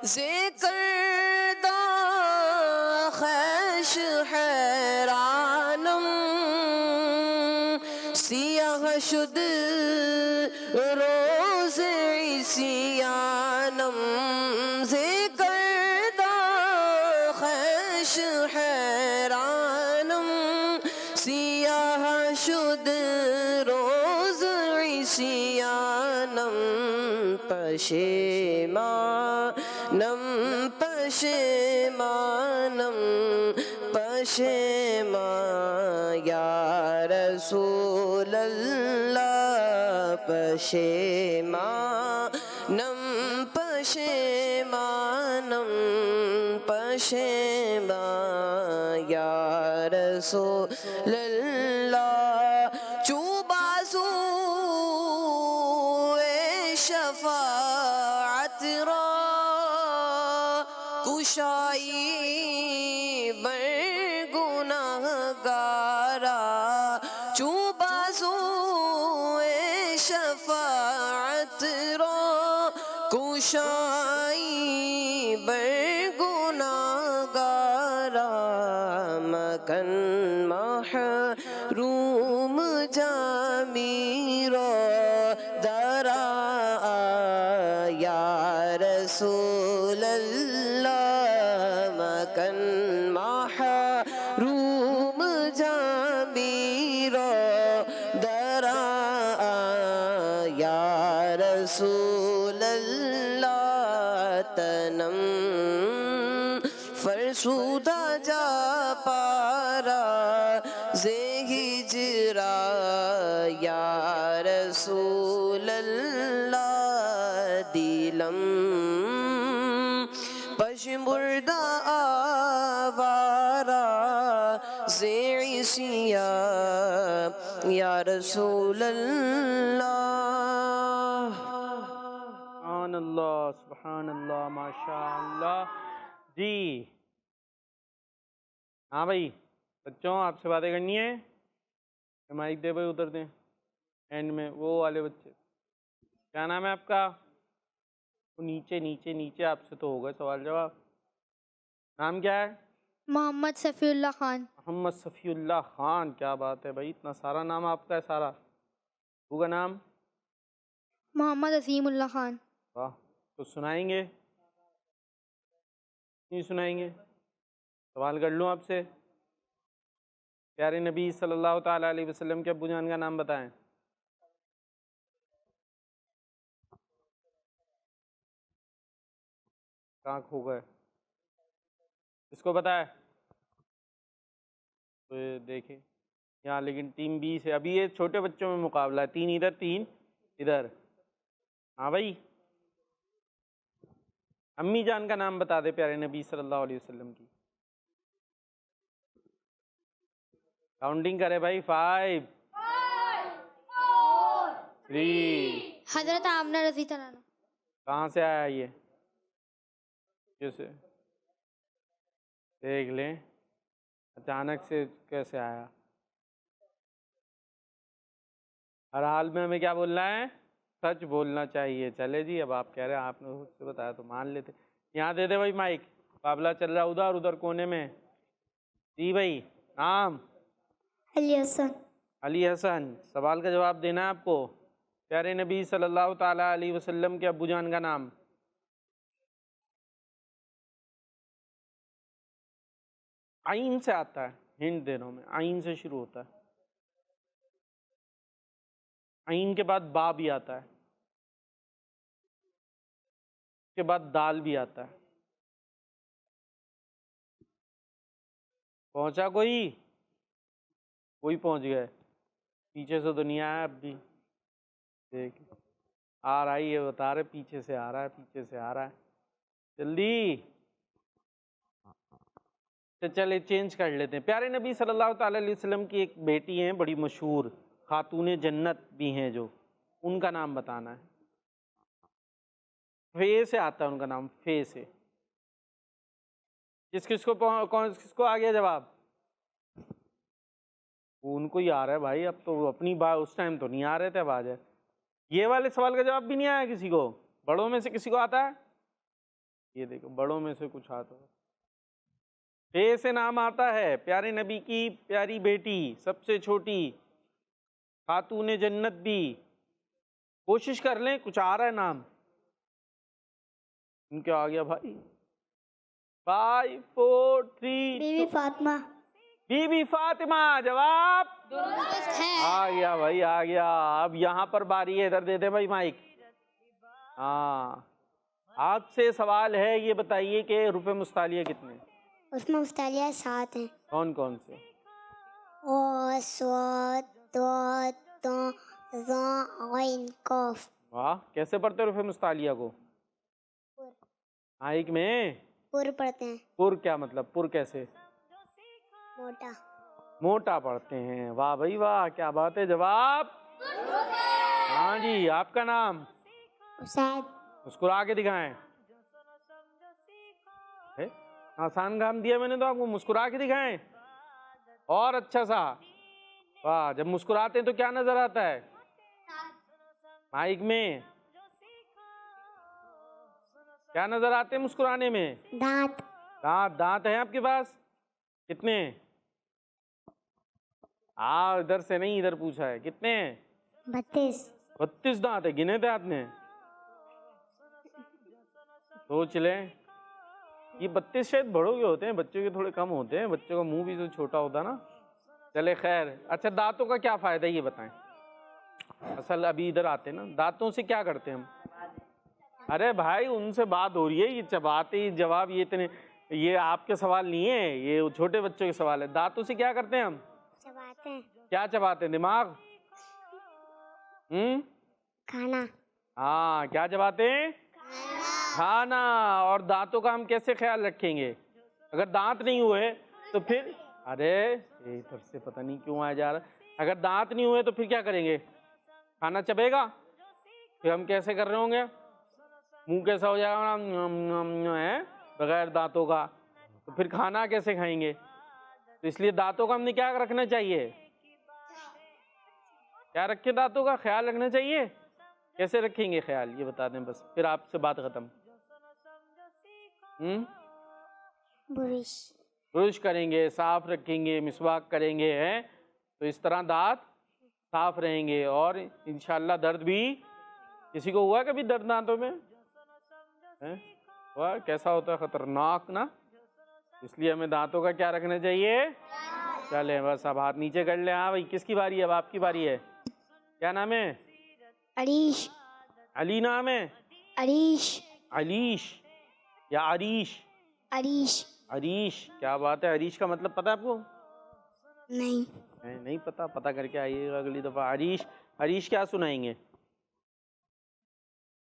ज़े करदा खैश हैरानम सियाह शुद रोज़ इसियानम। ज़े करदा खैश हैरानम सियाह शुद रोज़ इसियानम। पशेमानम पशेमानम पशेमा या रसूल अल्लाह। पशेमानम पशेमानम पशेमा या रसूल अल्लाह। चूबाज़ू शफ़ाअत रा कुशाई बर गुनाहगारा। चूबाज़ू शफ़ाअत रा कुशाई बर गुनाहगारा। मकन महरूम जामीरो दरा या रसूल अल्लाह। मकन महरूम जामीरो दरा या रसूल अल्लाह। तनम फरसुदा जा जा पारा जे हिजरा या रसूल अल्लाह दिलम पशमुर्दा आवारा जे इसिया या रसूल अल्लाह। सुभान अल्लाह, सुभान अल्लाह, माशाअल्लाह जी। हाँ भाई बच्चों, आपसे बातें करनी है? माइक दे भाई, उधर दें एंड में, वो वाले बच्चे। क्या नाम है आपका? वो नीचे नीचे नीचे, आपसे तो होगा सवाल जवाब। नाम क्या है? मोहम्मद सफ़ीउल्लाह खान। मोहम्मद सफ़ीउल्लाह खान, क्या बात है भाई, इतना सारा नाम आपका है सारा। होगा नाम? मोहम्मद असीमुल्लाह खान। वाह, तो सुनाएंगे? नहीं सुनाएंगे? सवाल कर लूँ आपसे? प्यारे नबी सल्लल्लाहु ताला अलैहि वसल्लम के अब्बू जान का नाम बताएं। कहाँ खो गए? इसको पता है? तो ये देखें यहाँ, लेकिन टीम बी से अभी ये छोटे बच्चों में मुकाबला है, 3 इधर 3 इधर। हाँ भाई, अम्मी जान का नाम बता दे प्यारे नबी सल्लल्लाहु अलैहि वसल्लम की। काउंटिंग करे भाई, 5 3। हजरत आमना रज़ी अल्लाह अन्हा। कहाँ से आया ये? कैसे देख लें, अचानक से कैसे आया? हर हाल में हमें क्या बोलना है? सच बोलना चाहिए। चले जी, अब आप कह रहे हैं, आपने खुद से बताया तो मान लेते। यहाँ दे दे भाई माइक, मुकाबला चल रहा उधर उधर कोने में। जी भाई, नाम? अली हसन। अली हसन। सवाल का जवाब देना है आपको। प्यारे नबी सल्लल्लाहु ताला अलैहि वसल्लम के अब्बू जान का नाम? आइन से आता है, हिंट दे रहा हूँ मैं, आइन से शुरू होता है। आइन के बाद बा भी आता है, के बाद दाल भी आता है। पहुंचा कोई? कोई पहुंच गए? पीछे से तो नहीं आया अब भी। देख, आ रहा है, ये बता रहे पीछे से आ रहा है, पीछे से आ रहा है। जल्दी तो चले चेंज कर लेते हैं। प्यारे नबी सल्लल्लाहु ताला अलैहि वसल्लम की एक बेटी हैं बड़ी मशहूर, खातून जन्नत भी हैं जो, उनका नाम बताना है। फे से आता है उनका नाम, फे से। किसको आ गया जवाब? उनको ही आ रहा है भाई, अब तो अपनी बात, उस टाइम तो नहीं आ रहे थे, अब आ जाए। ये वाले सवाल का जवाब भी नहीं आया किसी को? बड़ों में से किसी को आता है? ये देखो, बड़ों में से कुछ आता है। फे से नाम आता है प्यारे नबी की प्यारी बेटी, सबसे छोटी, खातून जन्नत भी। कोशिश कर लें, कुछ आ रहा है नाम? उनके आ गया भाई। 5 4 3 बीबी फातिमा। बीबी फातिमा जवाब है। आ गया भाई, आ गया। अब यहाँ पर बारी है, इधर दे दे भाई माइक। हाँ, आपसे सवाल है, ये बताइए कि रुपए मुस्तालिया कितने? उसमें मुस्तालिया 7 हैं। कौन कौन से? ओ स्वाद दो तो ज़ाइन कफ। वाह, कैसे पढ़ते रुपए मुस्तालिया को? माइक में पुर पढ़ते हैं। पुर क्या मतलब? पुर कैसे? मोटा। मोटा पढ़ते हैं। वाह भाई वाह, क्या बात है। जवाब? हाँ जी। आपका नाम? उसैद। मुस्कुरा के दिखाएं। आसान काम दिया मैंने तो आपको, मुस्कुरा के दिखाएं और अच्छा सा। वाह, जब मुस्कुराते हैं तो क्या नजर आता है माइक में? क्या नजर आते हैं मुस्कुराने में? दांत। दांत? दांत है आपके पास? कितने? इधर से नहीं, इधर पूछा है। कितने? 32। 32 दांत है। गिने थे आपने? सोच लें, ये 32 शायद बड़ों के होते हैं, बच्चों के थोड़े कम होते हैं। बच्चों का मुंह भी तो छोटा होता ना। चले खैर। अच्छा, दांतों का क्या फायदा ये बताएं। असल अभी इधर आते ना, दांतों से क्या करते हैं हम? अरे भाई, उनसे बात हो रही है, ये चबाते ही जवाब, ये इतने ये आपके सवाल नहीं है, ये वो छोटे बच्चों के सवाल है। दांतों से क्या करते हैं हम? चबाते हैं। क्या चबाते हैं? दिमाग? खाना। हाँ, क्या चबाते हैं? खाना। और दांतों का हम कैसे ख्याल रखेंगे? अगर दांत नहीं हुए तो फिर, अरे ये इधर से पता नहीं क्यों आ जा रहा है। अगर दांत नहीं हुए तो फिर क्या करेंगे? खाना चबेगा, फिर हम कैसे कर रहे होंगे? मुंह कैसा हो जाएगा ना, है बगैर दांतों का, तो फिर खाना कैसे खाएंगे? तो इसलिए दांतों का हमने क्या रखना चाहिए? क्या रखे? दांतों का ख्याल रखना चाहिए। कैसे रखेंगे ख्याल, ये बता दें बस, फिर आपसे बात खत्म। ब्रश करेंगे, साफ रखेंगे, मिसवाक करेंगे, हैं तो इस तरह दांत साफ रहेंगे। और इंशाल्लाह दर्द भी, किसी को हुआ कभी दर्द दांतों में? हैं हुआ? कैसा होता है? खतरनाक ना। इसलिए हमें दांतों का क्या रखना चाहिए? चले बस, अब हाथ नीचे कर ले। हाँ भाई, किसकी बारी है? अब आपकी बारी है। क्या नाम है? अरीश। अली नाम है? अरीश। अलीश या अरीश? अरीश। अरीश, क्या बात है। अरीश का मतलब पता है आपको? नहीं। नहीं पता? पता करके आइएगा अगली दफा। अरीश, अरीश क्या सुनाएंगे?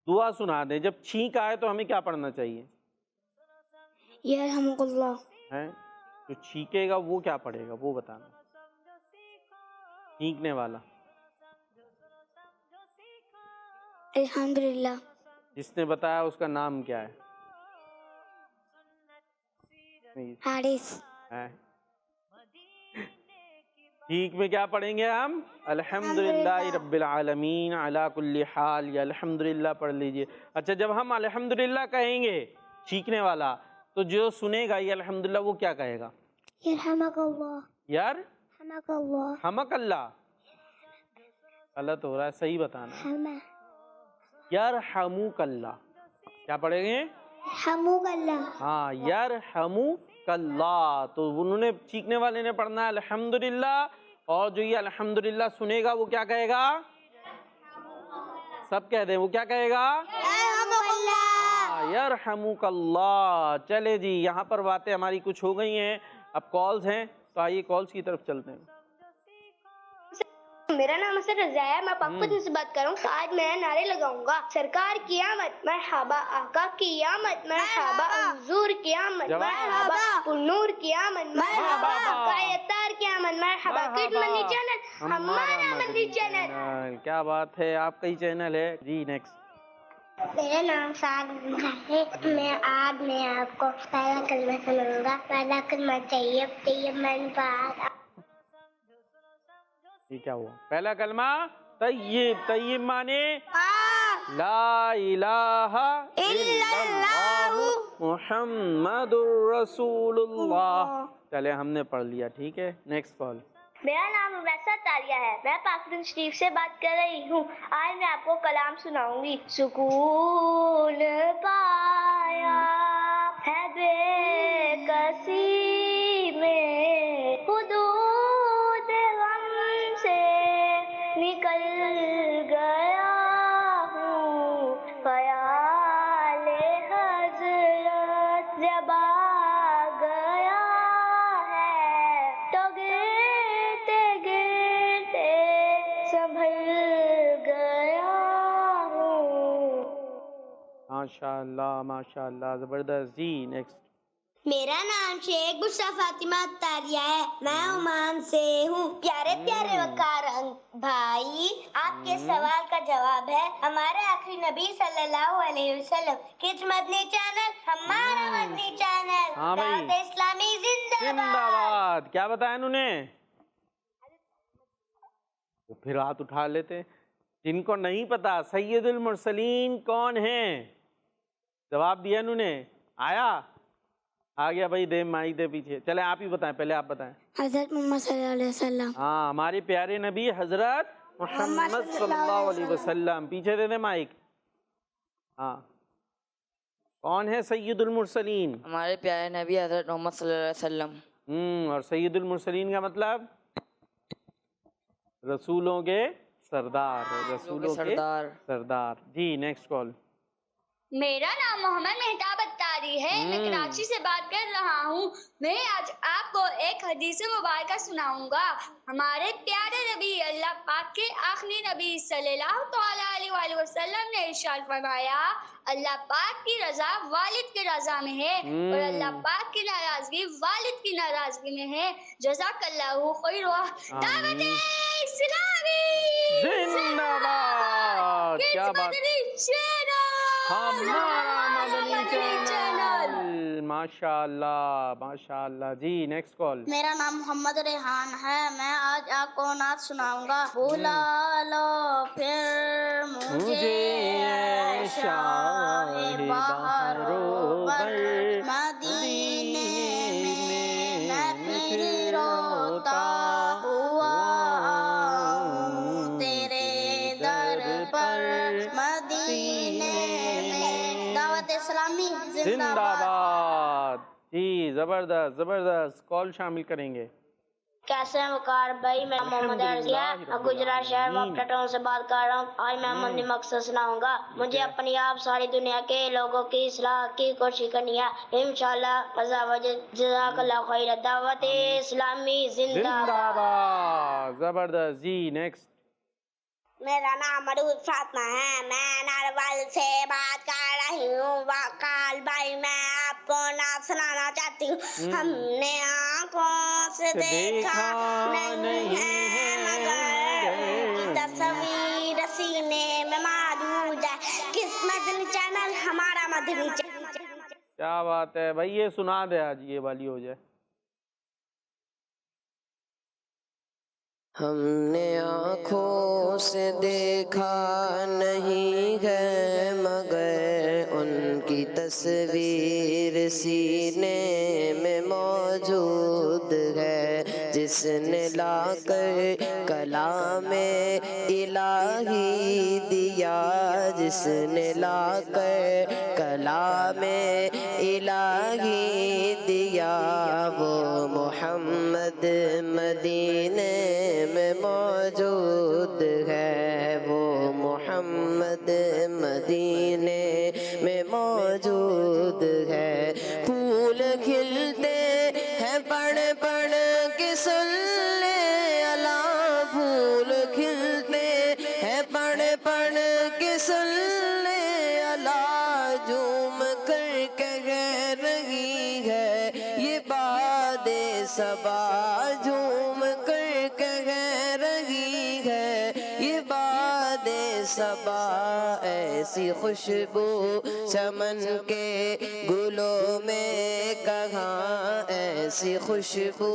दुआ सुना दें। जब छींक आए तो हमें क्या पढ़ना चाहिए? यरहमुकुल्लाह। हैं जो छींकेगा वो क्या पढ़ेगा, वो बताना। छींकने वाला अल्हम्दुलिल्लाह। जिसने बताया उसका नाम क्या है? हारिस। हैं? ठीक में क्या पढ़ेंगे हम? अल्हम्दुलिल्लाह रब्बिल आलमीन अला कुल्ली हाल, या अल्हम्दुलिल्लाह पढ़ लीजिए। अच्छा, जब हम अल्हम्दुलिल्लाह कहेंगे छींकने वाला, तो जो सुनेगा ये अल्हम्दुलिल्लाह वो क्या कहेगा? यरहमुकल्लाह। यार हमकल्लाह। हमकल्लाह। गलत हो रहा है, सही बताना। हमा। यार हमूकल्लाह। क्या पढ़ेंगे? हमकल्लाह। हाँ, यार हमूकल्लाह। तो उन्होंने, छींकने वाले ने पढ़ना है अल्हम्दुलिल्लाह, और जो ये अल्हम्दुलिल्लाह सुनेगा वो क्या कहेगा? सब कह दें, वो क्या कहेगा? यरहमुकल्लाह। चले जी, यहाँ पर बातें हमारी कुछ हो गई हैं, अब कॉल्स हैं, तो आइए कॉल्स की तरफ चलते हैं। मेरा नाम असद रज़ा है, मैं पाकपतन से बात कर रहा हूँ। आज मैं नारे लगाऊंगा, सरकार क़यामत मरहबा, आका क़यामत मरहबा, हुजूर क़यामत मरहबा, पुरनूर क़यामत मरहबा, कायतार क़यामत मरहबा, किडमनी चैनल हमारा मदनी चैनल। क्या बात है, आपका ही चैनल है जी। नेक्स्ट। मेरा नाम सादिया है। मैं आपको पहला कलमा सुनाऊंगा। पहला कलमा तैयब मन पाक। ये क्या हुआ? पहला कलमा तय्यब। तय्यब माने ला इलाहा इल्लल्लाहु मुहम्मदुर रसूलुल्लाह। चले, हमने पढ़ लिया, ठीक है। Next call. मेरा नाम वैसा तालिया है, मैं पाकिस्तान शरीफ से बात कर रही हूँ। आज मैं आपको कलाम सुनाऊंगी। सुकून पाया है बेकसी में, हुदूद गम से निकल गया हूँ, ख्याल हज़रत जब आ गया है, तो गिरते गिरते संभल गया हूँ। माशाअल्लाह माशाअल्लाह, जबरदस्त जी। नेक्स्ट। मेरा नाम शेख बुशरा फातिमा तारिया है, मैं ओमान से हूँ। प्यारे प्यारे वकार भाई, आपके सवाल का जवाब है हमारे आखिरी नबी सल्लल्लाहु अलैहि वसल्लम। किस मदनी चैनल? हमारा मदनी चैनल। हाँ भाई। दावत इस्लामी जिंदाबाद। जिंदाबाद। क्या बताया इन्होंने? वो फिर हाथ उठा लेते। जिनको नहीं पता सैयदुल मुरसलीन कौन है, जवाब दिया इन्होंने। आया? आ गया भाई, दे माइक दे पीछे। चले आप ही बताएं, पहले आप बताएं। हज़रत मोहम्मद सल्लल्लाहु अलैहि वसल्लम। हाँ, हमारे प्यारे नबी हजरत मोहम्मद सल्लल्लाहु अलैहि वसल्लम। पीछे दे दे माइक। हाँ, कौन है सैयदुल मुरसलीन? हमारे प्यारे नबी हज़रत मोहम्मद सल्लल्लाहु अलैहि वसल्लम। और सैयदुल मुरसलीन का मतलब रसूलों के सरदार, रसूलों के सरदार जी। Next call. मेरा नाम मोहम्मद मेहताब अत्तार अंसारी है, मैं कराची से बात कर रहा हूँ। मैं आज आपको एक हदीस मुबारक सुनाऊंगा। हमारे प्यारे नबी अल्लाह पाक के आखिरी नबी सल्लल्लाहु अलैहि वसल्लम ने इरशाद फरमाया, अल्लाह पाक की रजा वालिद की रजा में है और अल्लाह पाक की नाराजगी वालिद की नाराजगी में है। जज़ाकल्लाहु खैर। दावत इस्लामी जिंदाबाद। क्या बात, हमारा मदनी चैनल। माशाअल्लाह माशाअल्लाह जी। Next call. मेरा नाम मोहम्मद रेहान है। मैं आज आपको नात सुनाऊंगा। बुला लो फिर मुझे शाह बहरों मदीने में मैं फिर रोता हुआ तेरे दर पर मदीने में। दावत इस्लामी जिंदाबाद जी। जबरदस्त जबरदस्त। कॉल शामिल करेंगे। कैसे हैं वकार भाई? मैं मोहम्मद अर्जिया गुजरात शहर वापटा टाउन से बात कर रहा हूँ। आज मैं अपनी मकसद सुनाऊंगा। मुझे अपनी आप सारी दुनिया के लोगों की इस्लाह की कोशिश करनी है इंशाअल्लाह। जज़ाकल्लाह खैर। दावत इस्लामी जिंदाबाद। जबरदस्त जी। नेक्स्ट। मेरा नाम मरूद फातिमा है। मैं नारवल से बात कर रही हूँ। वकाल भाई, मैं आपको नात सुनाना चाहती हूँ। हमने आँखों से देखा नहीं है मगर तस्वीर सीने में मौजूद है। किस मदनी चैनल? हमारा मदनी चैनल। क्या बात है भाई, ये सुना दे आज, ये वाली हो जाए। हमने आँखों से देखा नहीं है मगर उनकी तस्वीर सीने में मौजूद है। जिसने लाकर कलामे इलाही दिया, जिसने लाकर कलामे इलाही दिया, वो मोहम्मद मदीने में मौजूद है। वो मोहम्मद मदीने में मौजूद है। फूल खिलते हैं पढ़ पढ़ के सुन ले अला। फूल खिलते हैं पढ़ पढ़ के सुन ले अला। झूम कर कह रही है ये बादे सबा। झूम कर कह रही है ये बादे सबा। ऐसी खुशबू चमन के गुलों में कहाँ, ऐसी खुशबू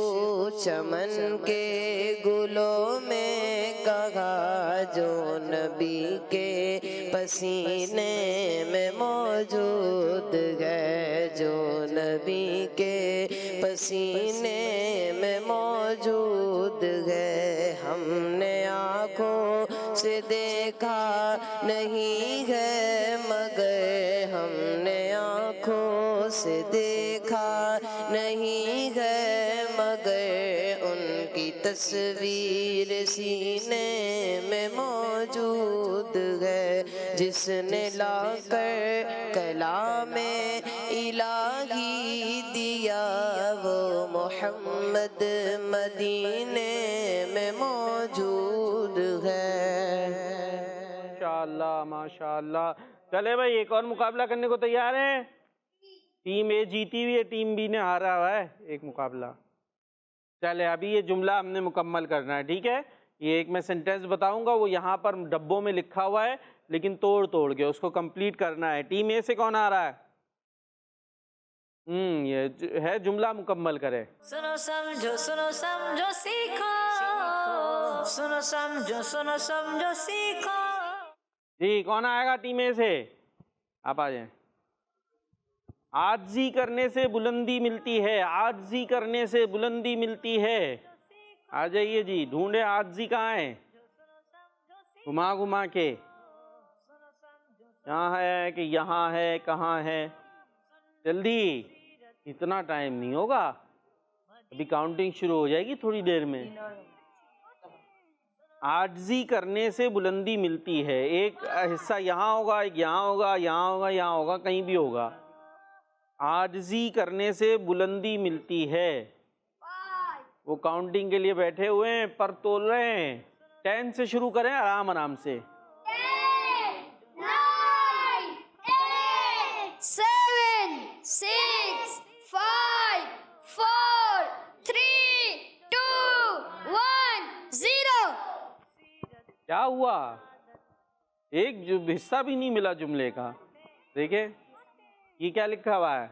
चमन के गुलों में कहाँ, जो नबी के पसीने में मौजूद है, जो नबी के पसीने में मौजूद है। हमने आँखों से देखा नहीं है मगर, हमने आँखों से देखा नहीं है मगर उनकी तस्वीर सीने में मौजूद है। जिसने लाकर कलामे इलाही दिया, वो मोहम्मद मदीने में मौजूद है। माशाअल्लाह माशाअल्लाह। चले भाई, एक और मुकाबला करने को तैयार हैं? टीम ए जीती हुई है, टीम बी ने हारा हुआ है एक मुकाबला। चले, अभी ये जुमला हमने मुकम्मल करना है, ठीक है? ये एक मैं सेंटेंस बताऊंगा, वो यहाँ पर डब्बों में लिखा हुआ है, लेकिन तोड़ तोड़ के उसको कंप्लीट करना है। टीम ए से कौन आ रहा है? ये है, जुमला मुकम्मल करे। सुनो समझो सीखो, सुनो समझो सीखो। जी, कौन आएगा टीम ए से? आप आ जाएं। आजिज़ी करने से बुलंदी मिलती है, आजिज़ी करने से बुलंदी मिलती है। आ जाइए जी, ढूंढे आजिज़ी कहाँ है, घुमा घुमा के। यहाँ है कि यहाँ है, कहाँ है? जल्दी, इतना टाइम नहीं होगा, अभी काउंटिंग शुरू हो जाएगी थोड़ी देर में। आजिज़ी करने से बुलंदी मिलती है। एक हिस्सा यहाँ होगा, एक यहाँ होगा, यहाँ होगा, यहाँ होगा, कहीं भी होगा। आजिज़ी करने से बुलंदी मिलती है। वो काउंटिंग के लिए बैठे हुए हैं, पर तोल रहे हैं। 10 से शुरू करें, आराम आराम से। 7, 6, 5, 4, 3, 2, 1, 0। क्या हुआ? एक जो हिस्सा भी नहीं मिला जुमले का। देखे ये क्या लिखा हुआ है,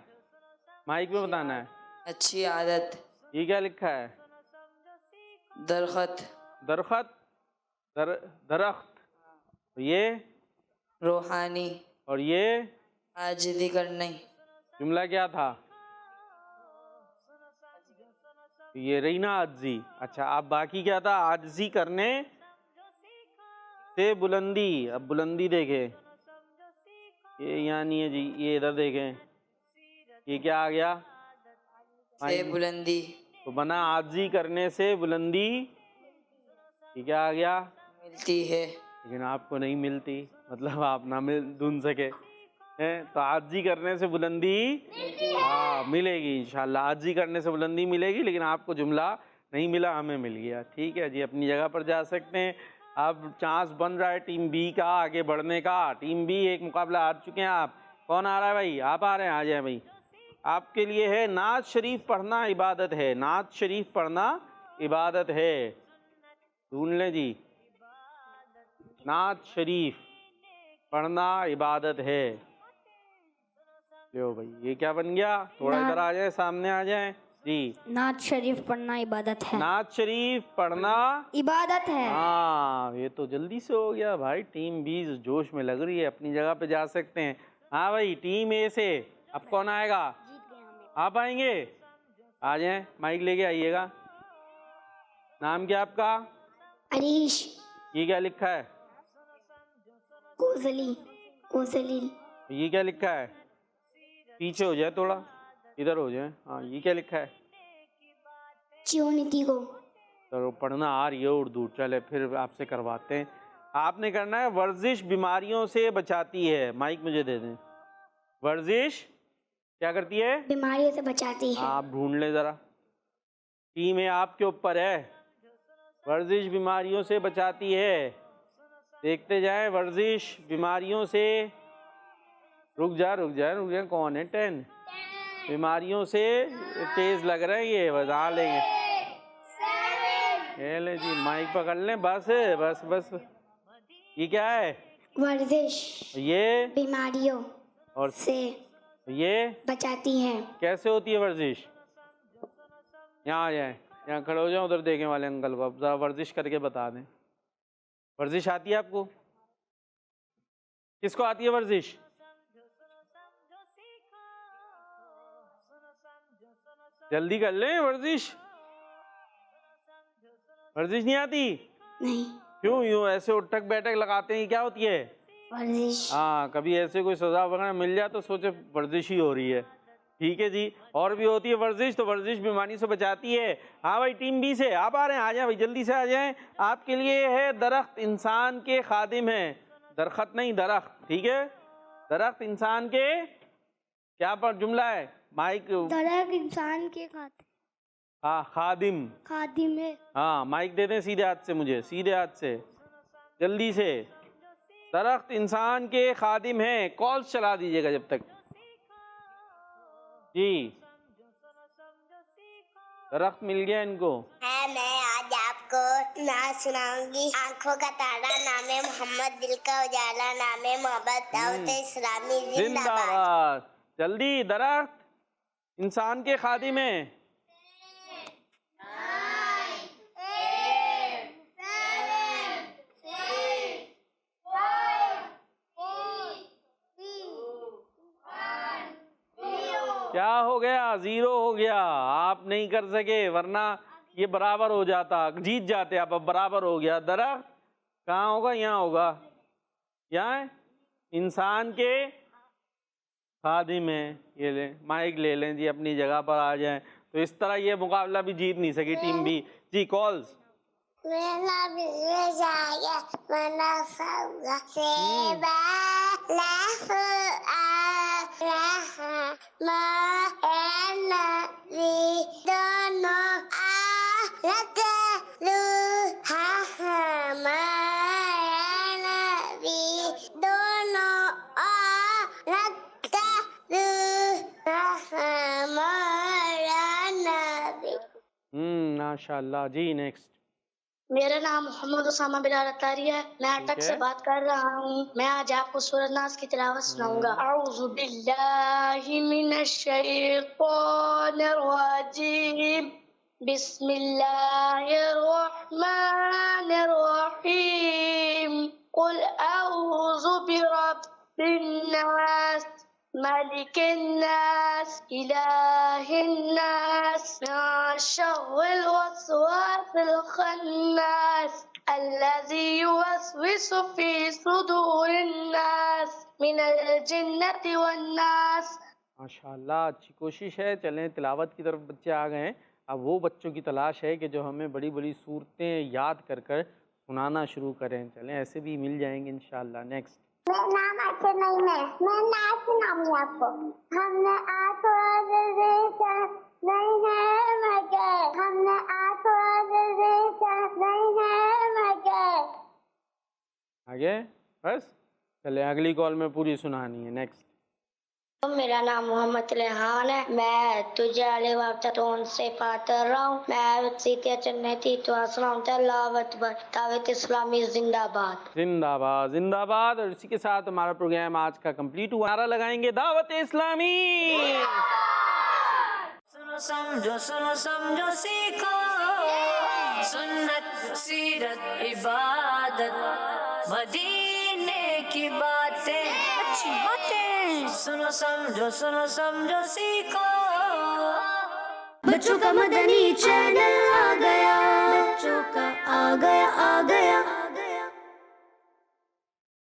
माइक में बताना है। अच्छी आदत, ये क्या लिखा है? दरख्त, दरख्त, दरख्त। ये रूहानी, और ये आजिज़ी करने। जुमला क्या था? ये रही ना आजिज़ी। अच्छा, अब बाकी क्या था? आजिज़ी करने से बुलंदी। अब बुलंदी देखें, ये यहाँ नहीं है जी, ये इधर देखें, ये क्या आ गया? से बुलंदी, तो बना आजिज़ी करने से बुलंदी। ये क्या आ गया? मिलती है। लेकिन आपको नहीं मिलती, मतलब आप ना ढूंढ सके हैं। तो आजिज़ी करने से बुलंदी हाँ मिलेगी इंशाल्लाह। आजिज़ी करने से बुलंदी मिलेगी, लेकिन आपको जुमला नहीं मिला, हमें मिल गया। ठीक है जी, अपनी जगह पर जा सकते हैं। अब चांस बन रहा है टीम बी का आगे बढ़ने का। टीम बी एक मुकाबला हार चुके हैं आप। कौन आ रहा है भाई? आप आ रहे हैं, आ जाए भाई। आपके लिए है नात शरीफ पढ़ना इबादत है। नात शरीफ पढ़ना इबादत है। ढूंढ लें जी, नात शरीफ पढ़ना इबादत है। लो भाई, ये क्या बन गया? थोड़ा इधर आ जाए, सामने आ जाए जी। नात शरीफ पढ़ना इबादत है। नात शरीफ पढ़ना इबादत है। हाँ, ये तो जल्दी से हो गया भाई। टीम बी जोश में लग रही है, अपनी जगह पे जा सकते हैं। हाँ भाई, टीम ए से अब कौन आएगा? आप आएंगे? आ जाएं, माइक लेके आइएगा। नाम क्या आपका? अरीश, ये क्या लिखा है? कोसली, कोसली, ये क्या लिखा है? पीछे हो जाए, थोड़ा इधर हो जाए। हाँ, ये क्या लिखा है? चियोनिति को। चलो, पढ़ना आ रही है उर्दू। चले फिर आपसे करवाते हैं। आपने करना है वर्जिश बीमारियों से बचाती है। माइक मुझे दे दें। वर्जिश क्या करती है? बीमारियों से बचाती है। आप ढूंढ लें ज़रा। टीम है आपके ऊपर है। वर्जिश बीमारियों से बचाती है। देखते जाए, वर्जिश बीमारियों से। रुक जा रुक जा रुक जा, कौन है? 10 बीमारियों से। तेज लग रहा है ये, बता लेंगे। ले जी, माइक पकड़ लें। बस बस बस। ये क्या है? वर्जिश ये बीमारियों और से ये बचाती है। कैसे होती है वर्जिश? यहाँ आ जाए, यहाँ खड़े हो जाओ, उधर देखें वाले अंकल को। अब जरा वर्जिश करके बता दें। वर्जिश आती है आपको? किसको आती है वर्जिश? जल्दी कर लें। वर्जिश वर्जिश नहीं आती? नहीं। क्यों यूं ऐसे उठक बैठक लगाते हैं? क्या होती है वर्जिश? हाँ, कभी ऐसे कोई सजा वगैरह मिल जाए तो सोचे वर्जिश ही हो रही है। ठीक है जी। और भी होती है वर्जिश, तो वर्जिश बीमारी से बचाती है। हाँ भाई, टीम बी से आप आ रहे हैं, आ जाए भाई, जल्दी से आ जाएं। आपके लिए है दरख्त इंसान के खादिम है। दरख्त नहीं, दरख्त। ठीक है, दरख्त इंसान के क्या पर जुमला है? माइक। दरख्त इंसान के हाँ, खादिम। खादिम है। हाँ, माइक दे दें सीधे हाथ से मुझे, सीधे हाथ से, जल्दी से। दरख्त इंसान के खादिम है। कॉल्स चला दीजिएगा जब तक जी। दरख्त मिल गया इनको। मैं आज आपको नात सुनाऊंगी। आंखों का तारा नामे मोहम्मद, दिल का उजाला नामे मोहब्बत, दावत इस्लामी जिंदाबाद। जिंदाबाद। जल्दी। दरख्त इंसान के खादिम है। क्या हो गया? 0 हो गया। आप नहीं कर सके, वरना ये बराबर हो जाता, जीत जाते आप। अब बराबर हो गया। दरख्त कहाँ होगा? यहाँ होगा। यहाँ इंसान के खादिम है। ये ले, माइक ले लें जी, अपनी जगह पर आ जाएं। तो इस तरह ये मुकाबला भी जीत नहीं सकी टीम बी जी। कॉल्स। माशाल्लाह जी। नेक्स्ट। मेरा नाम मोहम्मद उसामा बिलाल अत्तारी है। मैं अटक से बात कर रहा हूँ। मैं आज आपको सूरत नास की तिलावत सुनाऊंगा। औज़ु बिल्लाहि मिनश शैतानिर रजीम। बिस्मिल्लाहिर रहमानिर रहीम। कुल औज़ु बिरब्बिन नास मलिकिन नास इलाहिन नास मिन शर्रिल वस्वासिल खन्नास अल्लज़ी युवस्विसु फी सुदूरिन नास मिनल जिन्नति वन नास। माशाल्लाह, अच्छी कोशिश है। चलें तिलावत की तरफ बच्चे आ गए हैं। अब वो बच्चों की तलाश है कि जो हमें बड़ी बड़ी सूरतें याद कर कर सुनाना शुरू करें। चलें, ऐसे भी मिल जाएंगे इंशाल्लाह। नेक्स्ट। मेरा नाम अच्छा नहीं है, मैं नाम सुनाऊंगी आपको। हमने आसमान देखा नहीं है मगर, हमने आसमान देखा नहीं है मगर। आगे बस। चले, अगली कॉल में पूरी सुनानी है। नेक्स्ट। मेरा नाम मोहम्मद रेहान है। मैं तुझे अली वापतोन से बात कर रहा हूँ। मैं सीतिया चन्ने थी तो अस्सलाम अकबर। दावत इस्लामी जिंदाबाद। जिंदाबाद जिंदाबाद। और इसी के साथ हमारा प्रोग्राम आज का कंप्लीट हुआ। नारा लगाएंगे दावत इस्लामी। सुनो समझो सीखो सुन्नत सीरत इबादत मदीने की बातें अच्छी बातें। सुनो समझो सीखो। बच्चों का मदनी चैनल आ गया, बच्चों का आ गया